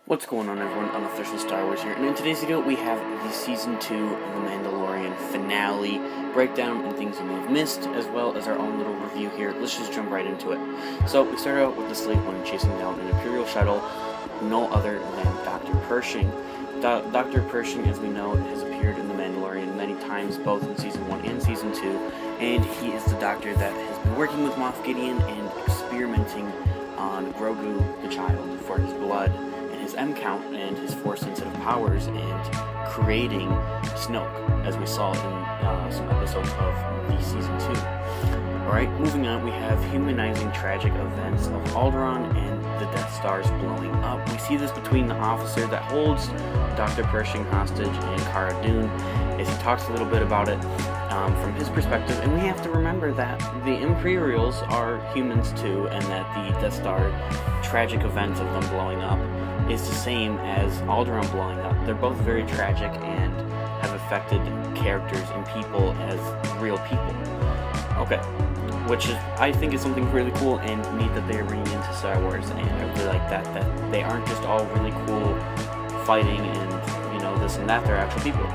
What's going on, everyone? Unofficial Star Wars here, and in today's video we have the Season 2 of the Mandalorian finale breakdown and things you may have missed, as well as our own little review here. Let's just jump right into it. So, we start out with the Slave One chasing down an Imperial shuttle, no other than Dr. Pershing. Dr. Pershing, as we know, has appeared in the Mandalorian many times, both in Season 1 and Season 2, and he is the doctor that has been working with Moff Gideon and experimenting on Grogu the child for his blood, his M count, and his Force-sensitive powers, and creating Snoke, as we saw in some episodes of the Season 2. Alright, moving on, we have humanizing tragic events of Alderaan and the Death Stars blowing up. We see this between the officer that holds Dr. Pershing hostage and Cara Dune, as he talks a little bit about it from his perspective, and we have to remember that the Imperials are humans too, and that the Death Star tragic events of them blowing up is the same as Alderaan blowing up. They're both very tragic and have affected characters and people as real people. Okay, which is, I think, is something really cool and neat that they're bringing into Star Wars, and I really like that they aren't just all really cool fighting and, you know, this and that, they're actual people.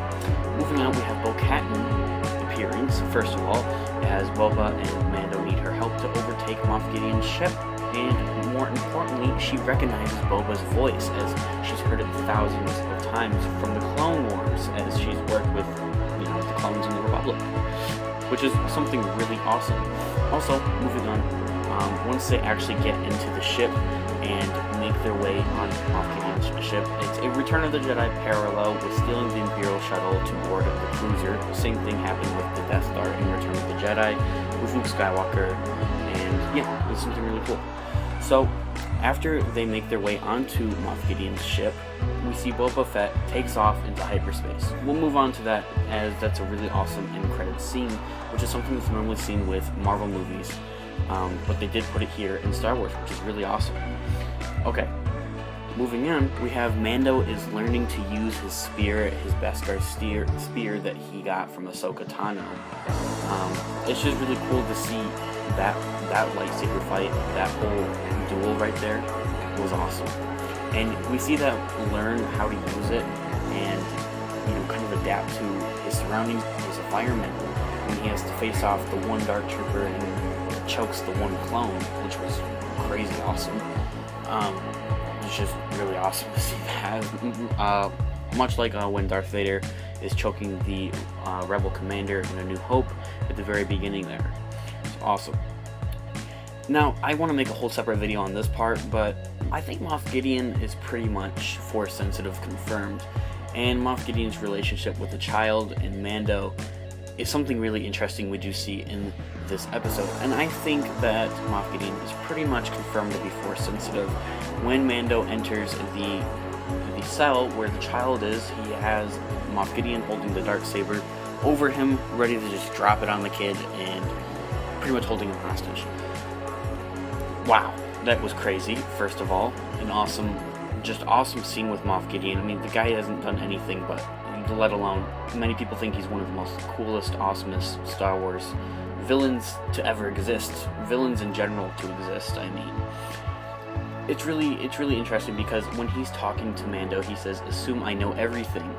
Moving on, we have Beaucatman Appearance, first of all, as Boba and Mando need her help to overtake Moff Gideon's ship. And more importantly, she recognizes Boba's voice, as she's heard it thousands of times from the Clone Wars, as she's worked with, you know, the clones in the Republic, which is something really awesome. Also, moving on, once they actually get into the ship and make their way on Moff Gideon's ship, it's a Return of the Jedi parallel with stealing the Imperial shuttle to board the cruiser. The same thing happened with the Death Star in Return of the Jedi with Luke Skywalker, and yeah, it's something really cool. So, after they make their way onto Moff Gideon's ship, we see Boba Fett takes off into hyperspace. We'll move on to that, as that's a really awesome end-credits scene, which is something that's normally seen with Marvel movies, but they did put it here in Star Wars, which is really awesome. Okay, moving on, we have Mando is learning to use his spear, his Beskar spear that he got from Ahsoka Tano. It's just really cool to see that lightsaber fight, that whole duel right there was awesome. And we see that learn how to use it and, you know, kind of adapt to his surroundings as a fireman when he has to face off the one dark trooper and chokes the one clone, which was crazy awesome. It's just really awesome to see that. Much like when Darth Vader is choking the rebel commander in A New Hope at the very beginning there. It's awesome. Now, I want to make a whole separate video on this part, but I think Moff Gideon is pretty much Force sensitive confirmed, and Moff Gideon's relationship with the child and Mando is something really interesting we do see in this episode. And I think that Moff Gideon is pretty much confirmed to be Force sensitive. When Mando enters the cell where the child is, he has Moff Gideon holding the darksaber over him, ready to just drop it on the kid and pretty much holding him hostage. Wow, that was crazy, first of all. An awesome scene with Moff Gideon. I mean, the guy hasn't done anything but, let alone, many people think he's one of the most coolest, awesomest Star Wars villains to ever exist. Villains in general to exist, I mean. It's really interesting because when he's talking to Mando, he says, "Assume I know everything."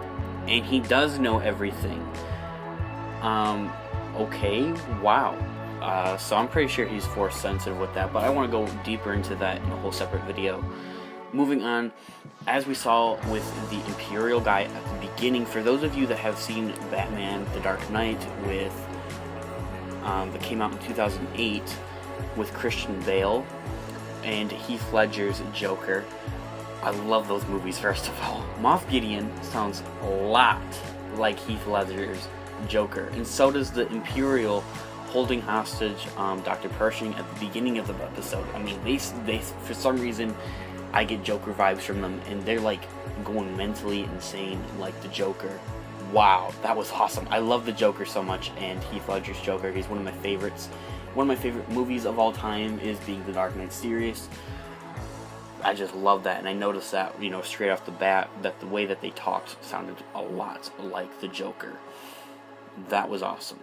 And he does know everything. Okay, wow. So I'm pretty sure he's Force sensitive with that, but I want to go deeper into that in a whole separate video. Moving on, as we saw with the Imperial guy at the beginning, for those of you that have seen Batman The Dark Knight with that came out in 2008 with Christian Bale and Heath Ledger's Joker, I love those movies, first of all. Moff Gideon sounds a lot like Heath Ledger's Joker, and so does the Imperial holding hostage Dr. Pershing at the beginning of the episode. I mean, they for some reason, I get Joker vibes from them, and they're like going mentally insane like the Joker. Wow, that was awesome. I love the Joker so much, and Heath Ledger's Joker, he's one of my favorites. One of my favorite movies of all time is being the Dark Knight series. I just love that, and I noticed that, you know, straight off the bat, that the way that they talked sounded a lot like the Joker. That was awesome.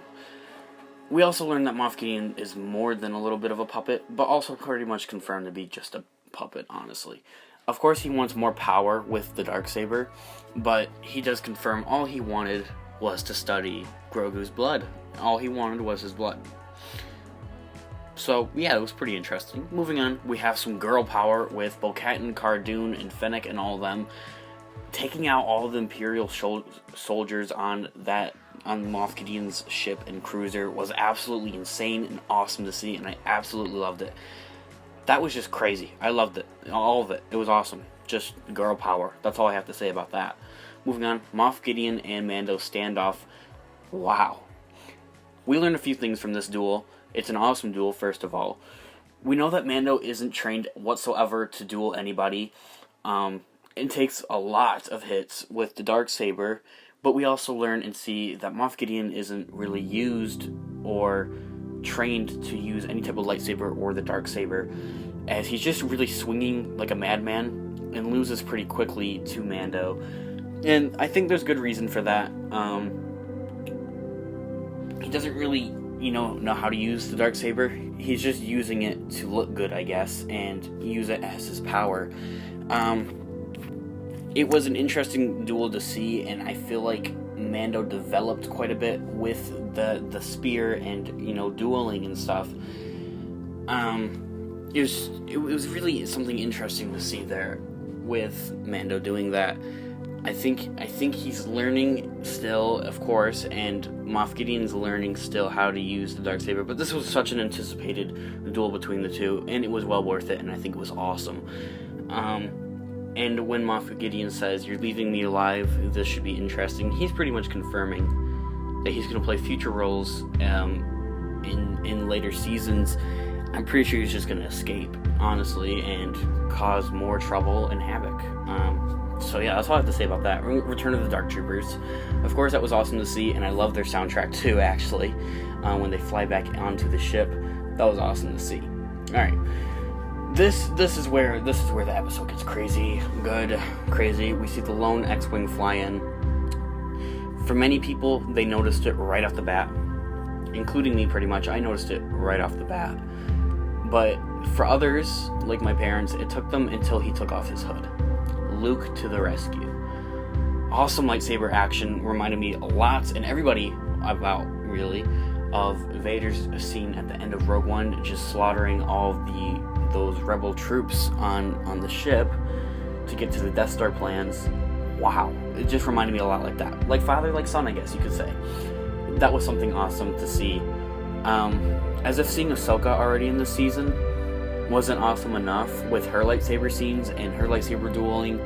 We also learned that Moff Gideon is more than a little bit of a puppet, but also pretty much confirmed to be just a puppet, honestly. Of course, he wants more power with the Darksaber, but he does confirm all he wanted was to study Grogu's blood. All he wanted was his blood. So, yeah, it was pretty interesting. Moving on, we have some girl power with Bo-Katan, Cara Dune, and Fennec and all of them. Taking out all of the Imperial soldiers on Moff Gideon's ship and cruiser was absolutely insane and awesome to see, and I absolutely loved it. That was just crazy. I loved it. All of it. It was awesome. Just girl power. That's all I have to say about that. Moving on, Moff Gideon and Mando standoff. Wow. We learned a few things from this duel. It's an awesome duel, first of all. We know that Mando isn't trained whatsoever to duel anybody. It takes a lot of hits with the Darksaber, but we also learn and see that Moff Gideon isn't really used or trained to use any type of lightsaber or the Darksaber, as he's just really swinging like a madman and loses pretty quickly to Mando. And I think there's good reason for that. He doesn't really, know how to use the Darksaber. He's just using it to look good, I guess, and use it as his power. It was an interesting duel to see, and I feel like Mando developed quite a bit with the spear and, dueling and stuff. It was really something interesting to see there with Mando doing that. I think he's learning still, of course, and Moff Gideon's learning still how to use the Darksaber, but this was such an anticipated duel between the two, and it was well worth it, and I think it was awesome. And when Moff Gideon says, "You're leaving me alive, this should be interesting," he's pretty much confirming that he's going to play future roles in later seasons. I'm pretty sure he's just going to escape, honestly, and cause more trouble and havoc. So yeah, that's all I have to say about that. Return of the Dark Troopers. Of course, that was awesome to see, and I love their soundtrack too, actually. When they fly back onto the ship, that was awesome to see. Alright. This is where the episode gets crazy. Good. Crazy. We see the lone X-Wing fly in. For many people, they noticed it right off the bat. Including me, pretty much. I noticed it right off the bat. But for others, like my parents, it took them until he took off his hood. Luke to the rescue. Awesome lightsaber action. Reminded me a lot, and everybody about, really, of Vader's scene at the end of Rogue One, just slaughtering all of those rebel troops on the ship to get to the Death Star plans. Wow. It just reminded me a lot like that. Like father, like son, I guess you could say. That was something awesome to see. As if seeing Ahsoka already in this season wasn't awesome enough with her lightsaber scenes and her lightsaber dueling,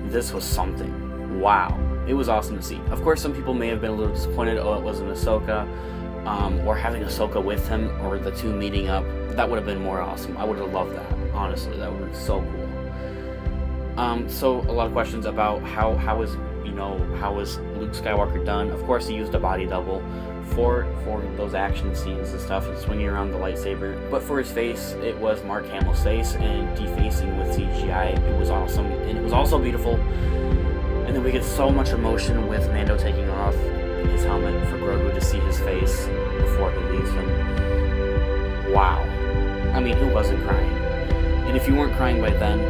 this was something. Wow. It was awesome to see. Of course, some people may have been a little disappointed, it wasn't Ahsoka, or having Ahsoka with him, or the two meeting up. That would have been more awesome. I would have loved that. Honestly, that would have been so cool. So a lot of questions about how was Luke Skywalker done. Of course, he used a body double for those action scenes and stuff, and swinging around the lightsaber. But for his face, it was Mark Hamill's face, and defacing with CGI. It was awesome, and it was also beautiful. And then we get so much emotion with Mando taking off his helmet for Grogu to see his face before he leaves him. Wow. I mean, who wasn't crying? And if you weren't crying by then,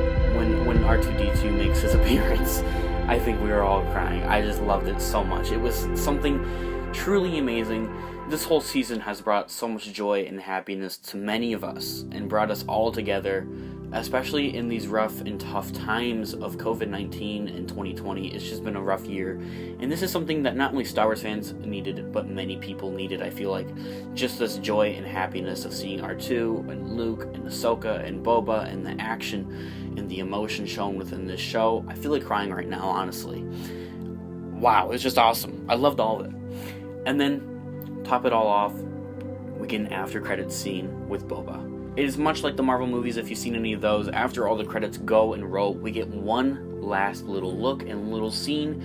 when R2-D2 makes his appearance, I think we were all crying. I just loved it so much. It was something truly amazing. This whole season has brought so much joy and happiness to many of us, and brought us all together, especially in these rough and tough times of COVID-19 and 2020. It's just been a rough year, and this is something that not only Star Wars fans needed, but many people needed, I feel like. Just this joy and happiness of seeing R2 and Luke and Ahsoka and Boba, and the action and the emotion shown within this show. I feel like crying right now, honestly. Wow, it's just awesome. I loved all of it. And then, top it all off, we get an after credits scene with Boba. It is much like the Marvel movies, if you've seen any of those. After all the credits go and roll, we get one last little look and little scene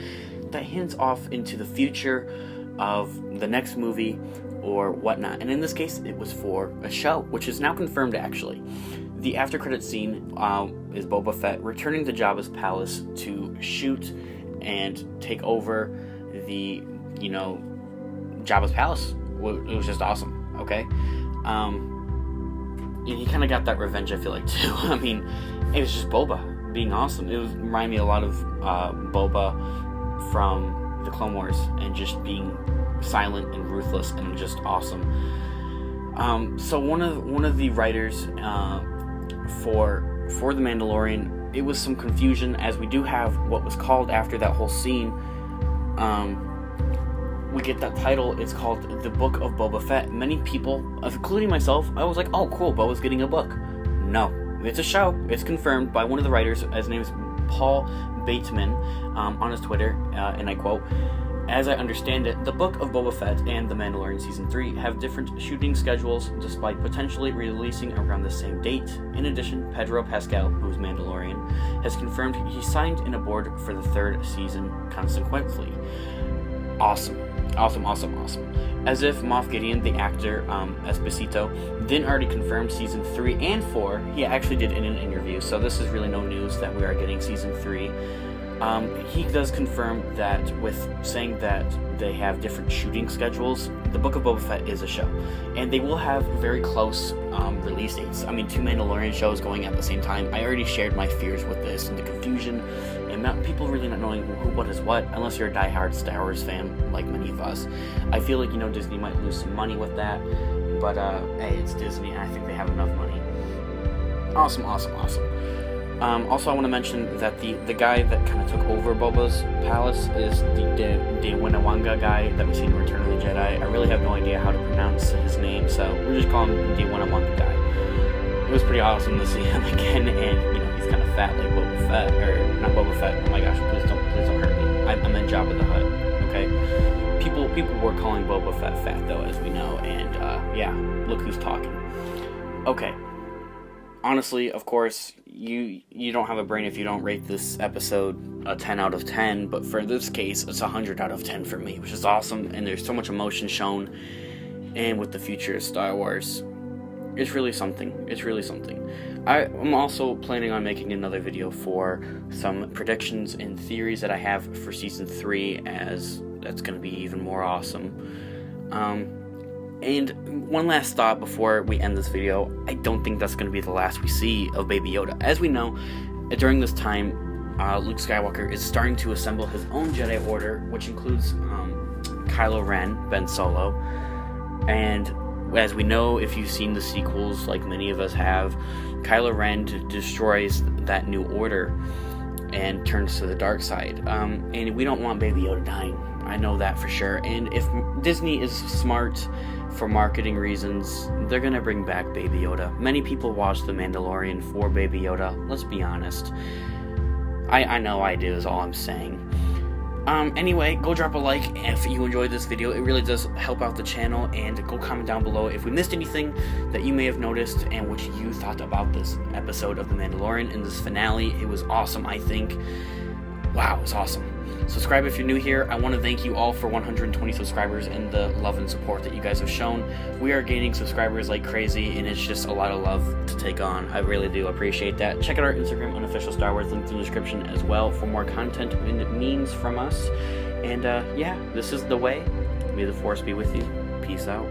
that hints off into the future of the next movie or whatnot. And in this case, it was for a show, which is now confirmed, actually. The after credits scene is Boba Fett returning to Jabba's palace to shoot and take over the, Jabba's palace. It was just awesome, okay? And he kind of got that revenge, I feel like, too. I mean, it was just Boba. being awesome. It reminded me a lot of Boba from the Clone Wars, and just being silent and ruthless and just awesome. So one of the writers for The Mandalorian, it was some confusion, as we do have what was called after that whole scene. We get that title. It's called The Book of Boba Fett. Many people, including myself, I was like, oh cool, Boba's getting a book. No, it's a show. It's confirmed by one of the writers. His name is Paul Bateman, on his Twitter, and I quote, "As I understand it, the Book of Boba Fett and The Mandalorian Season 3 have different shooting schedules, despite potentially releasing around the same date. In addition, Pedro Pascal, who's Mandalorian, has confirmed he signed in aboard for the third season consequently." Awesome. As if Moff Gideon, the actor, Esposito, didn't already confirm Season 3 and 4, he actually did in an interview, so this is really no news that we are getting Season 3. He does confirm that with saying that they have different shooting schedules, the Book of Boba Fett is a show. And they will have very close release dates. I mean, 2 Mandalorian shows going at the same time. I already shared my fears with this and the confusion, and not people really not knowing who what is what, unless you're a diehard Star Wars fan like many of us. I feel like, Disney might lose some money with that, but hey, it's Disney, and I think they have enough money. Awesome. Also, I want to mention that the guy that kind of took over Boba's palace is the Winawanga guy that we see in Return of the Jedi. I really have no idea how to pronounce his name, so we're just calling him the Winawanga guy. It was pretty awesome to see him again, and he's kind of fat like Boba Fett, or not Boba Fett. Oh my gosh, please don't hurt me. I meant Jabba the Hutt. Okay, people were calling Boba Fett fat though, as we know, and yeah, look who's talking. Okay. Honestly, of course, you don't have a brain if you don't rate this episode a 10 out of 10, but for this case, it's 100 out of 10 for me, which is awesome, and there's so much emotion shown, and with the future of Star Wars, it's really something. I'm also planning on making another video for some predictions and theories that I have for Season 3, as that's going to be even more awesome. And one last thought before we end this video, I don't think that's going to be the last we see of Baby Yoda. As we know, during this time, Luke Skywalker is starting to assemble his own Jedi Order, which includes Kylo Ren, Ben Solo, and as we know, if you've seen the sequels, like many of us have, Kylo Ren destroys that new order and turns to the dark side. And we don't want Baby Yoda dying. I know that for sure. And if Disney is smart for marketing reasons, they're gonna bring back Baby Yoda. Many people watch The Mandalorian for Baby Yoda. Let's be honest. I know I do, is all I'm saying. Anyway, go drop a like if you enjoyed this video. It really does help out the channel, and go comment down below if we missed anything that you may have noticed and what you thought about this episode of The Mandalorian and this finale. It was awesome, I think. Wow, it was awesome. Subscribe if you're new here. I want to thank you all for 120 subscribers and the love and support that you guys have shown. We are gaining subscribers like crazy, and it's just a lot of love to take on. I really do appreciate that. Check out our Instagram, Unofficial Star Wars, linked in the description as well for more content and memes from us. And yeah, this is the way. May the Force be with you. Peace out.